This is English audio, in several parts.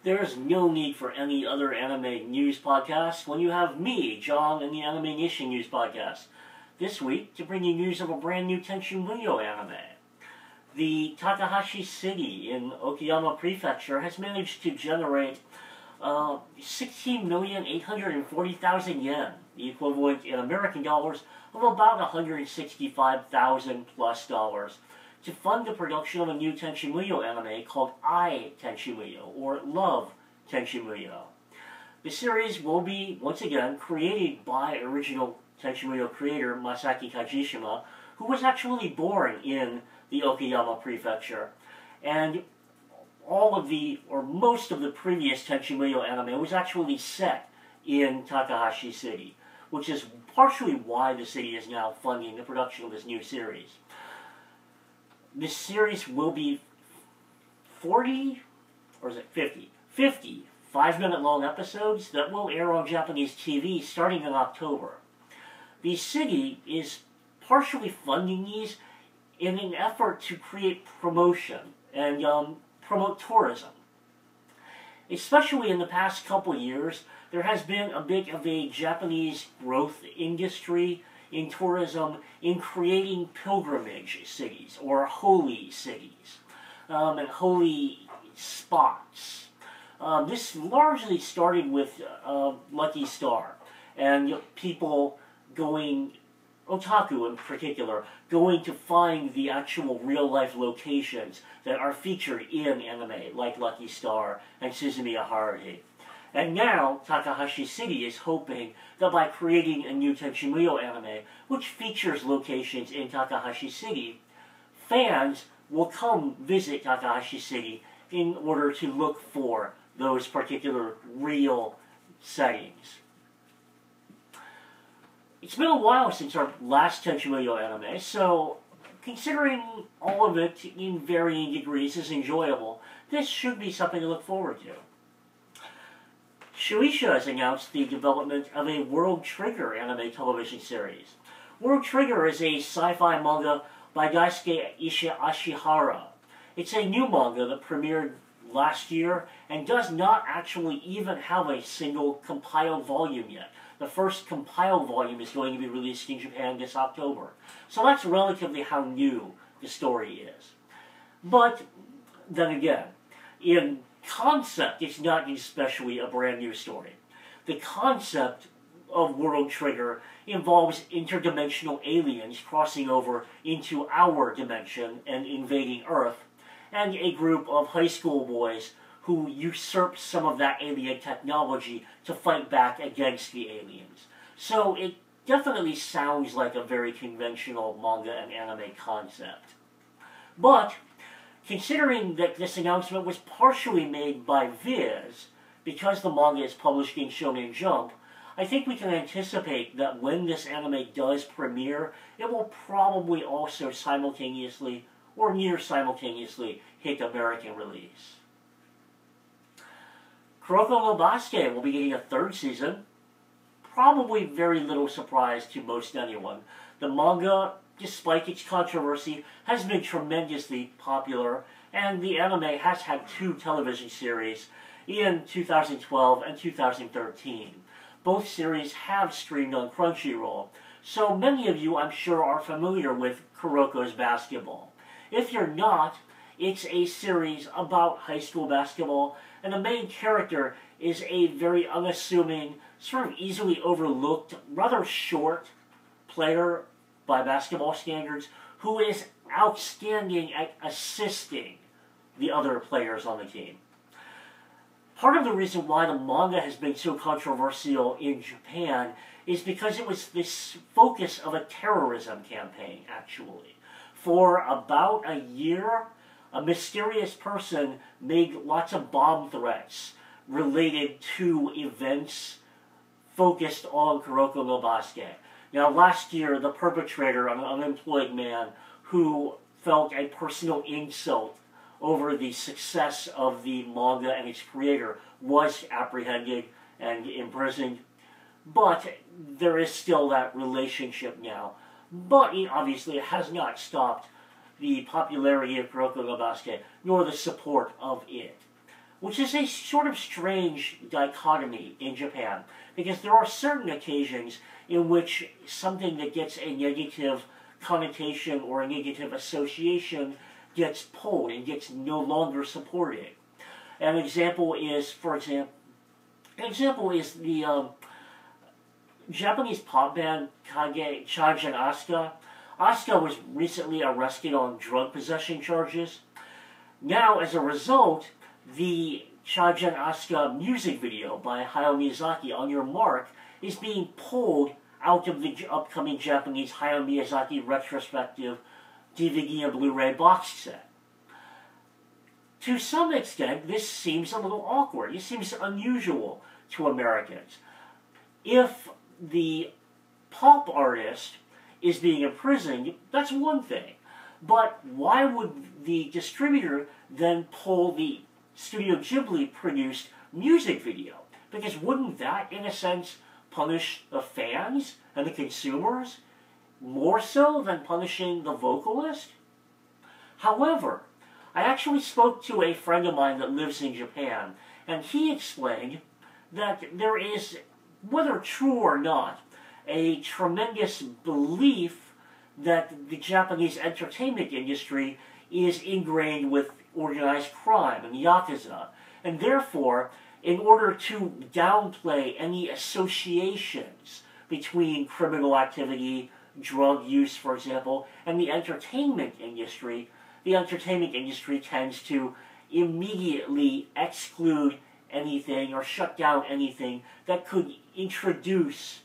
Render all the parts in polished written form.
There's no need for any other anime news podcast when you have me, John, and the AnimeNation News Podcast. This week, to bring you news of a brand new Tenchi anime. The Takahashi City in Okayama Prefecture has managed to generate 16,840,000 yen, the equivalent in American dollars of about $165,000 plus, to fund the production of a new Tenchi anime called I, Tenchi, or Love Tenchi. The series will be, once again, created by original Tenchi creator Masaki Kajishima, who was actually born in the Okayama Prefecture. And all of the, or most of the previous Tenchi anime was actually set in Takahashi City, which is partially why the city is now funding the production of this new series. This series will be 40, or is it 50? 50 5-minute long episodes that will air on Japanese TV starting in October. The city is partially funding these in an effort to create promotion and promote tourism. Especially in the past couple years, there has been a bit of a Japanese growth industry in tourism in creating pilgrimage cities, or holy cities, and holy spots. This largely started with Lucky Star, and people going, otaku in particular, going to find the actual real-life locations that are featured in anime, like Lucky Star and Suzumiya Haruhi. And now, Takahashi City is hoping that by creating a new Tenchi anime, which features locations in Takahashi City, fans will come visit Takahashi City in order to look for those particular real settings. It's been a while since our last Tenchi anime, so considering all of it in varying degrees is enjoyable, this should be something to look forward to. Shueisha has announced the development of a World Trigger anime television series. World Trigger is a sci-fi manga by Daisuke Ashihara. It's a new manga that premiered last year and does not actually even have a single compiled volume yet. The first compiled volume is going to be released in Japan this October. So that's relatively how new the story is. But then again, in concept, it's not especially a brand new story. The concept of World Trigger involves interdimensional aliens crossing over into our dimension and invading Earth, and a group of high school boys who usurp some of that alien technology to fight back against the aliens. So it definitely sounds like a very conventional manga and anime concept. But considering that this announcement was partially made by Viz, because the manga is published in Shonen Jump, I think we can anticipate that when this anime does premiere, it will probably also simultaneously, or near simultaneously, hit American release. Kuroko no Basuke will be getting a third season. Probably very little surprise to most anyone. The manga, despite its controversy, has been tremendously popular, and the anime has had 2 television series in 2012 and 2013. Both series have streamed on Crunchyroll, so many of you, I'm sure, are familiar with Kuroko's Basketball. If you're not, it's a series about high school basketball, and the main character is a very unassuming, sort of easily overlooked, rather short player by basketball standards, who is outstanding at assisting the other players on the team. Part of the reason why the manga has been so controversial in Japan is because it was this focus of a terrorism campaign, actually. For about a year, a mysterious person made lots of bomb threats related to events focused on Kuroko no Basuke. Now, last year, the perpetrator, an unemployed man who felt a personal insult over the success of the manga and its creator, was apprehended and imprisoned. But there is still that relationship now. But obviously, it has not stopped the popularity of Kuroko no Basuke, nor the support of it. which is a sort of strange dichotomy in Japan, because there are certain occasions in which something that gets a negative connotation or a negative association gets pulled and gets no longer supported. An example is, the Japanese pop band Charge and Asuka. Asuka was recently arrested on drug possession charges. Now, as a result, the Charge and Asuka music video by Hayao Miyazaki, On Your Mark, is being pulled out of the upcoming Japanese Hayao Miyazaki retrospective DVD and Blu-ray box set. To some extent, this seems a little awkward. It seems unusual to Americans. If the pop artist is being imprisoned, that's one thing. But why would the distributor then pull the Studio Ghibli-produced music video? Because wouldn't that, in a sense, punish the fans and the consumers more so than punishing the vocalist? However, I actually spoke to a friend of mine that lives in Japan, and he explained that there is, whether true or not, a tremendous belief that the Japanese entertainment industry is ingrained with organized crime and Yakuza, and therefore, in order to downplay any associations between criminal activity, drug use, for example, and the entertainment industry tends to immediately exclude anything or shut down anything that could introduce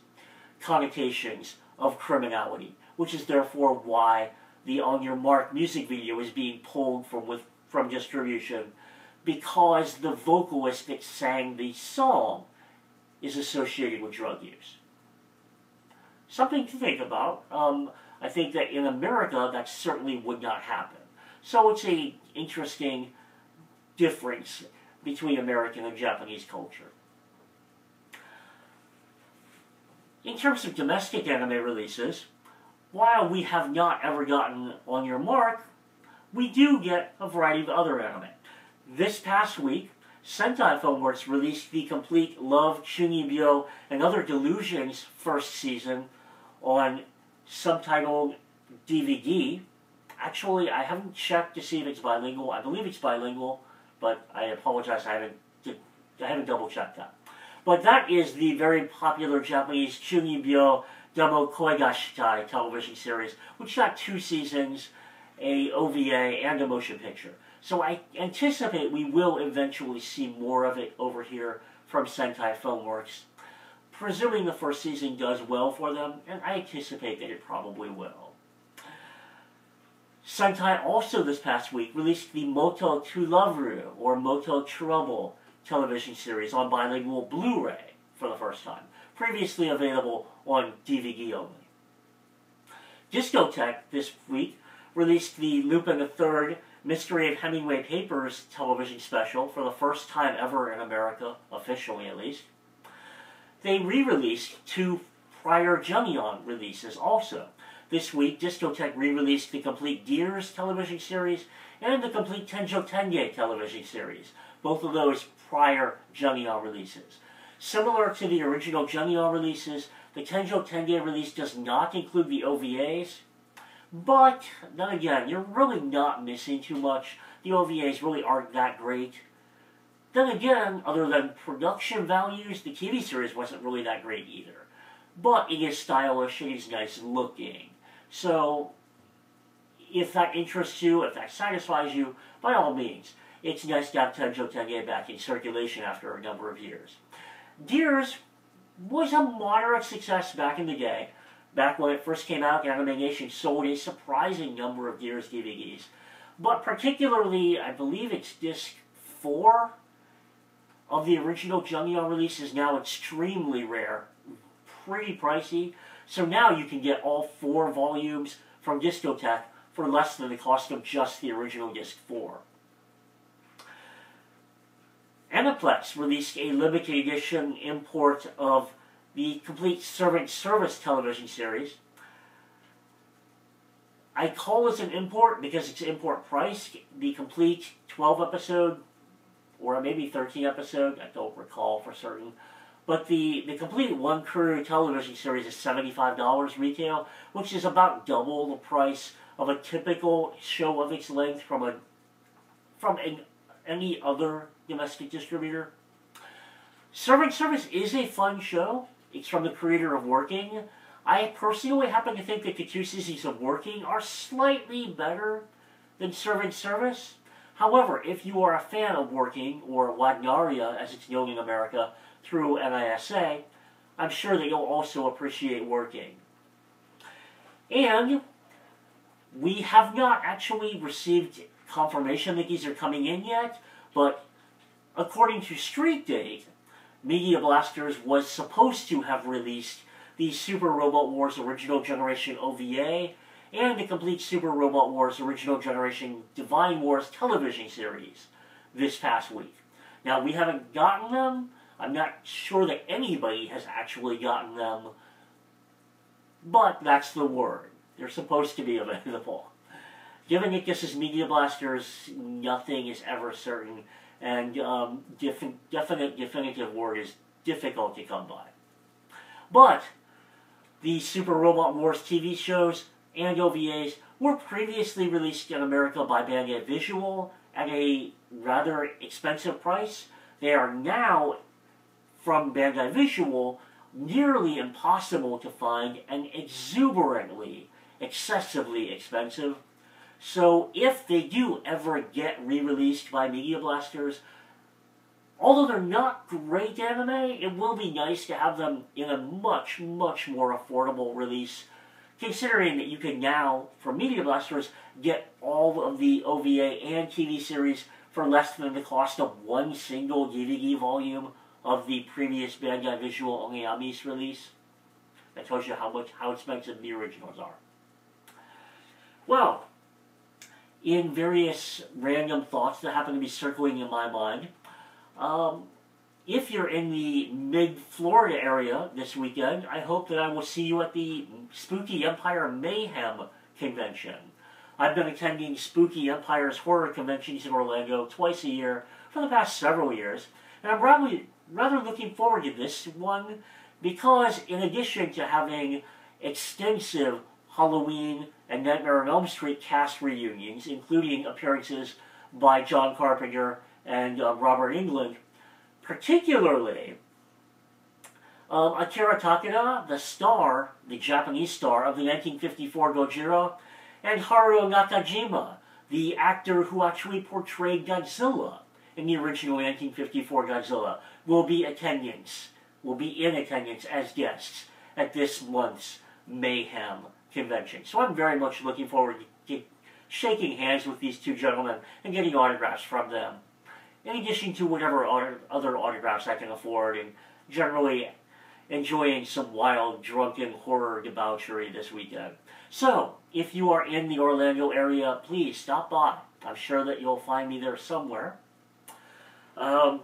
connotations of criminality, which is therefore why the On Your Mark music video is being pulled from distribution, because the vocalist that sang the song is associated with drug use. Something to think about. I think that in America that certainly would not happen. So it's an interesting difference between American and Japanese culture. In terms of domestic anime releases, while we have not ever gotten On Your Mark, we do get a variety of other anime. This past week, Sentai Filmworks released the complete Love, Chunibyo, and Other Delusions first season on subtitled DVD. Actually, I haven't checked to see if it's bilingual. I believe it's bilingual, but I apologize, I haven't double-checked that. But that is the very popular Japanese Chunibyo Demo Koigashitai television series, which got 2 seasons, a OVA, and a motion picture. So I anticipate we will eventually see more of it over here from Sentai Filmworks, presuming the first season does well for them, and I anticipate that it probably will. Sentai also this past week released the Moto Tularu, or Moto Trouble, television series on bilingual Blu-ray for the first time, previously available on DVD only. Discotech this week released the Lupin III Mystery of Hemingway Papers television special for the first time ever in America, officially at least. They re-released 2 prior Jungion releases also. This week, Discotech re-released the complete Gears television series and the complete Tenjo Tenge television series, both of those prior Jungion releases. Similar to the original Jungion releases, the Tenjo Tenge release does not include the OVAs, but then again, you're really not missing too much. The OVAs really aren't that great. Then again, other than production values, the TV series wasn't really that great either. But it is stylish, it is nice looking. So, if that interests you, if that satisfies you, by all means, it's nice to have Tenjo Tenge back in circulation after a number of years. Gears was a moderate success back in the day. Back when it first came out, AnimeNation sold a surprising number of Gears DVDs. But particularly, I believe it's disc 4 of the original Jungion release is now extremely rare, pretty pricey. So now you can get all 4 volumes from Discotech for less than the cost of just the original disc 4. Aniplex released a limited edition import of the complete Servant Service television series. I call this an import because it's import price. The complete 12-episode or maybe 13 episodes, I don't recall for certain. But the complete one-crew television series is $75 retail, which is about double the price of a typical show of its length from any other domestic distributor. Servant Service is a fun show. It's from the creator of Working. I personally happen to think that the 2 seasons of Working are slightly better than Servant Service. However, if you are a fan of Working, or Wagnaria as it's known in America, through NISA, I'm sure that you'll also appreciate Working. And we have not actually received confirmation that these are coming in yet, but according to Street Date, Media Blasters was supposed to have released the Super Robot Wars Original Generation OVA and the complete Super Robot Wars Original Generation Divine Wars television series this past week. Now, we haven't gotten them. I'm not sure that anybody has actually gotten them, but that's the word. They're supposed to be available. Given that this is Media Blasters, nothing is ever certain, and definitive word is difficult to come by. But the Super Robot Wars TV shows and OVAs were previously released in America by Bandai Visual at a rather expensive price. They are now, from Bandai Visual, nearly impossible to find and exuberantly, excessively expensive. So if they do ever get re-released by Media Blasters, although they're not great anime, it will be nice to have them in a much, much more affordable release, considering that you can now, from Media Blasters, get all of the OVA and TV series for less than the cost of one single DVD volume of the previous Bandai Visual Only release. That tells you how expensive the originals are. Well, in various random thoughts that happen to be circling in my mind, if you're in the mid-Florida area this weekend, I hope that I will see you at the Spooky Empire Mayhem convention. I've been attending Spooky Empire's horror conventions in Orlando twice a year for the past several years, and I'm rather looking forward to this one because in addition to having extensive Halloween and Nightmare on Elm Street cast reunions, including appearances by John Carpenter and Robert Englund, particularly Akira Takeda, the Japanese star of the 1954 Gojira, and Haruo Nakajima, the actor who actually portrayed Godzilla in the original 1954 Godzilla, will be in attendance as guests at this month's Mayhem convention. So I'm very much looking forward to shaking hands with these two gentlemen and getting autographs from them, in addition to whatever other autographs I can afford, and generally enjoying some wild, drunken horror debauchery this weekend. So, if you are in the Orlando area, please stop by. I'm sure that you'll find me there somewhere. I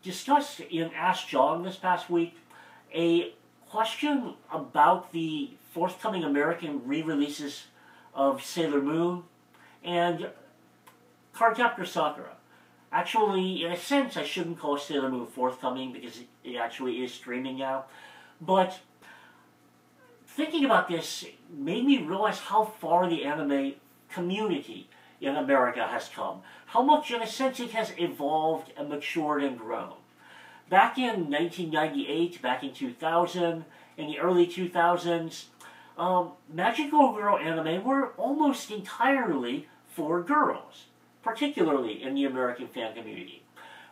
discussed in Ask John this past week a question about the forthcoming American re-releases of Sailor Moon and Cardcaptor Sakura. Actually, in a sense, I shouldn't call Sailor Moon forthcoming because it actually is streaming now. But thinking about this made me realize how far the anime community in America has come. How much, in a sense, it has evolved and matured and grown. Back in 1998, back in 2000, in the early 2000s, Magical Girl anime were almost entirely for girls, particularly in the American fan community.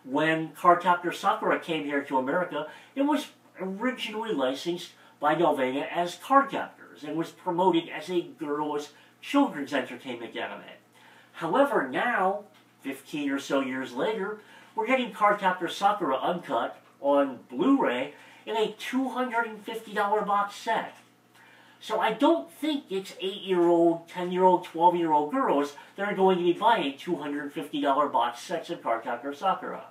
When Cardcaptor Sakura came here to America, it was originally licensed by Nelvana as Cardcaptors and was promoted as a girls' children's entertainment anime. However, now, 15 or so years later, we're getting Cardcaptor Sakura uncut on Blu-ray in a $250 box set. So I don't think it's 8-year-old, 10-year-old, 12-year-old girls that are going to be buying $250 box sets of Cardcaptor Sakura.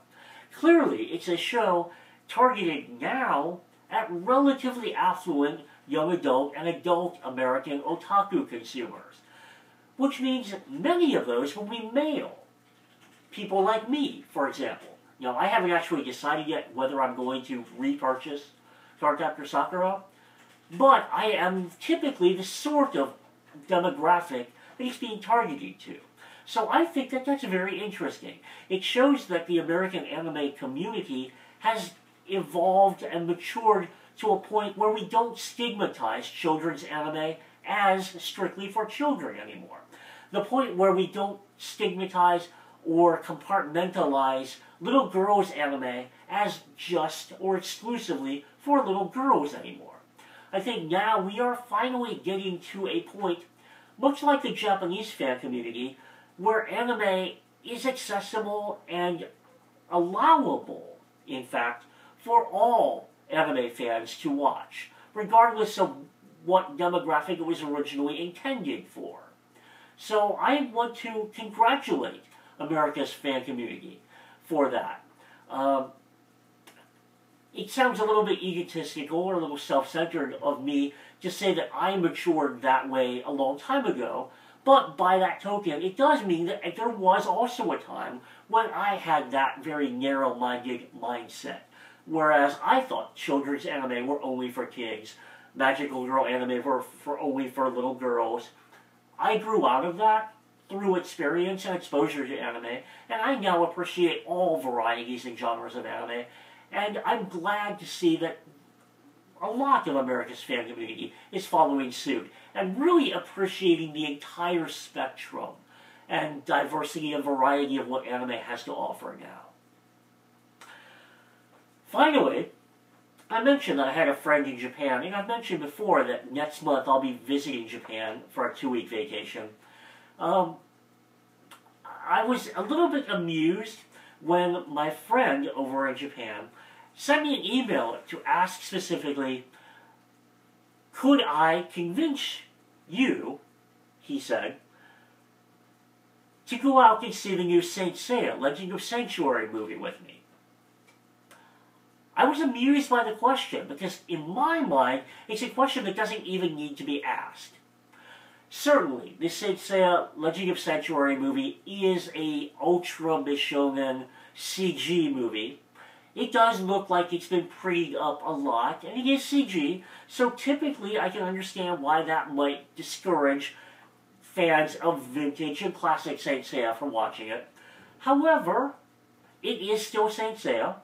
Clearly, it's a show targeted now at relatively affluent young adult and adult American otaku consumers. which means many of those will be male. People like me, for example. Now, I haven't actually decided yet whether I'm going to repurchase Cardcaptor Sakura, but I am typically the sort of demographic that it's being targeted to. So I think that that's very interesting. It shows that the American anime community has evolved and matured to a point where we don't stigmatize children's anime as strictly for children anymore. The point where we don't stigmatize or compartmentalize little girls' anime as just or exclusively for little girls anymore. I think now we are finally getting to a point, much like the Japanese fan community, where anime is accessible and allowable, in fact, for all anime fans to watch, regardless of what demographic it was originally intended for. So I want to congratulate America's fan community for that. It sounds a little bit egotistical or a little self-centered of me to say that I matured that way a long time ago, but by that token, it does mean that there was also a time when I had that very narrow-minded mindset, whereas I thought children's anime were only for kids, magical girl anime were only for little girls. I grew out of that through experience and exposure to anime, and I now appreciate all varieties and genres of anime, and I'm glad to see that a lot of America's fan community is following suit and really appreciating the entire spectrum and diversity and variety of what anime has to offer now. Finally, I mentioned that I had a friend in Japan, and I've mentioned before that next month I'll be visiting Japan for a 2-week vacation. I was a little bit amused when my friend over in Japan sent me an email to ask specifically, could I convince you, he said, to go out and see the new Saint Seiya, Legend of Sanctuary movie with me. I was amused by the question because in my mind, it's a question that doesn't even need to be asked. Certainly, the Saint Seiya Legend of Sanctuary movie is a ultra Bishonen CG movie. It does look like it's been prettied up a lot, and it is CG, so typically I can understand why that might discourage fans of vintage and classic Saint Seiya from watching it. However, it is still Saint Seiya.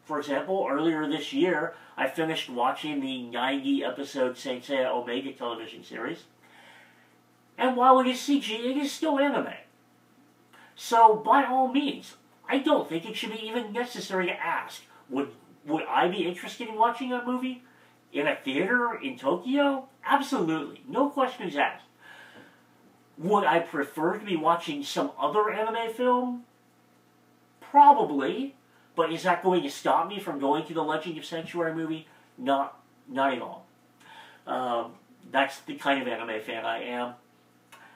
For example, earlier this year, I finished watching the 90-episode Saint Seiya Omega television series. And while it is CG, it is still anime. So, by all means, I don't think it should be even necessary to ask, would I be interested in watching a movie in a theater in Tokyo? Absolutely. No questions asked. Would I prefer to be watching some other anime film? Probably. But is that going to stop me from going to the Legend of Sanctuary movie? Not at all. That's the kind of anime fan I am.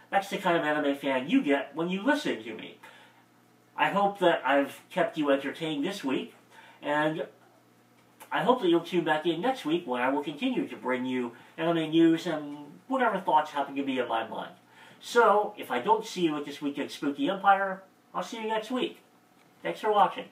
That's the kind of anime fan you get when you listen to me. I hope that I've kept you entertained this week, and I hope that you'll tune back in next week when I will continue to bring you anime news and whatever thoughts happen to be in my mind. So, if I don't see you at this weekend's Spooky Empire, I'll see you next week. Thanks for watching.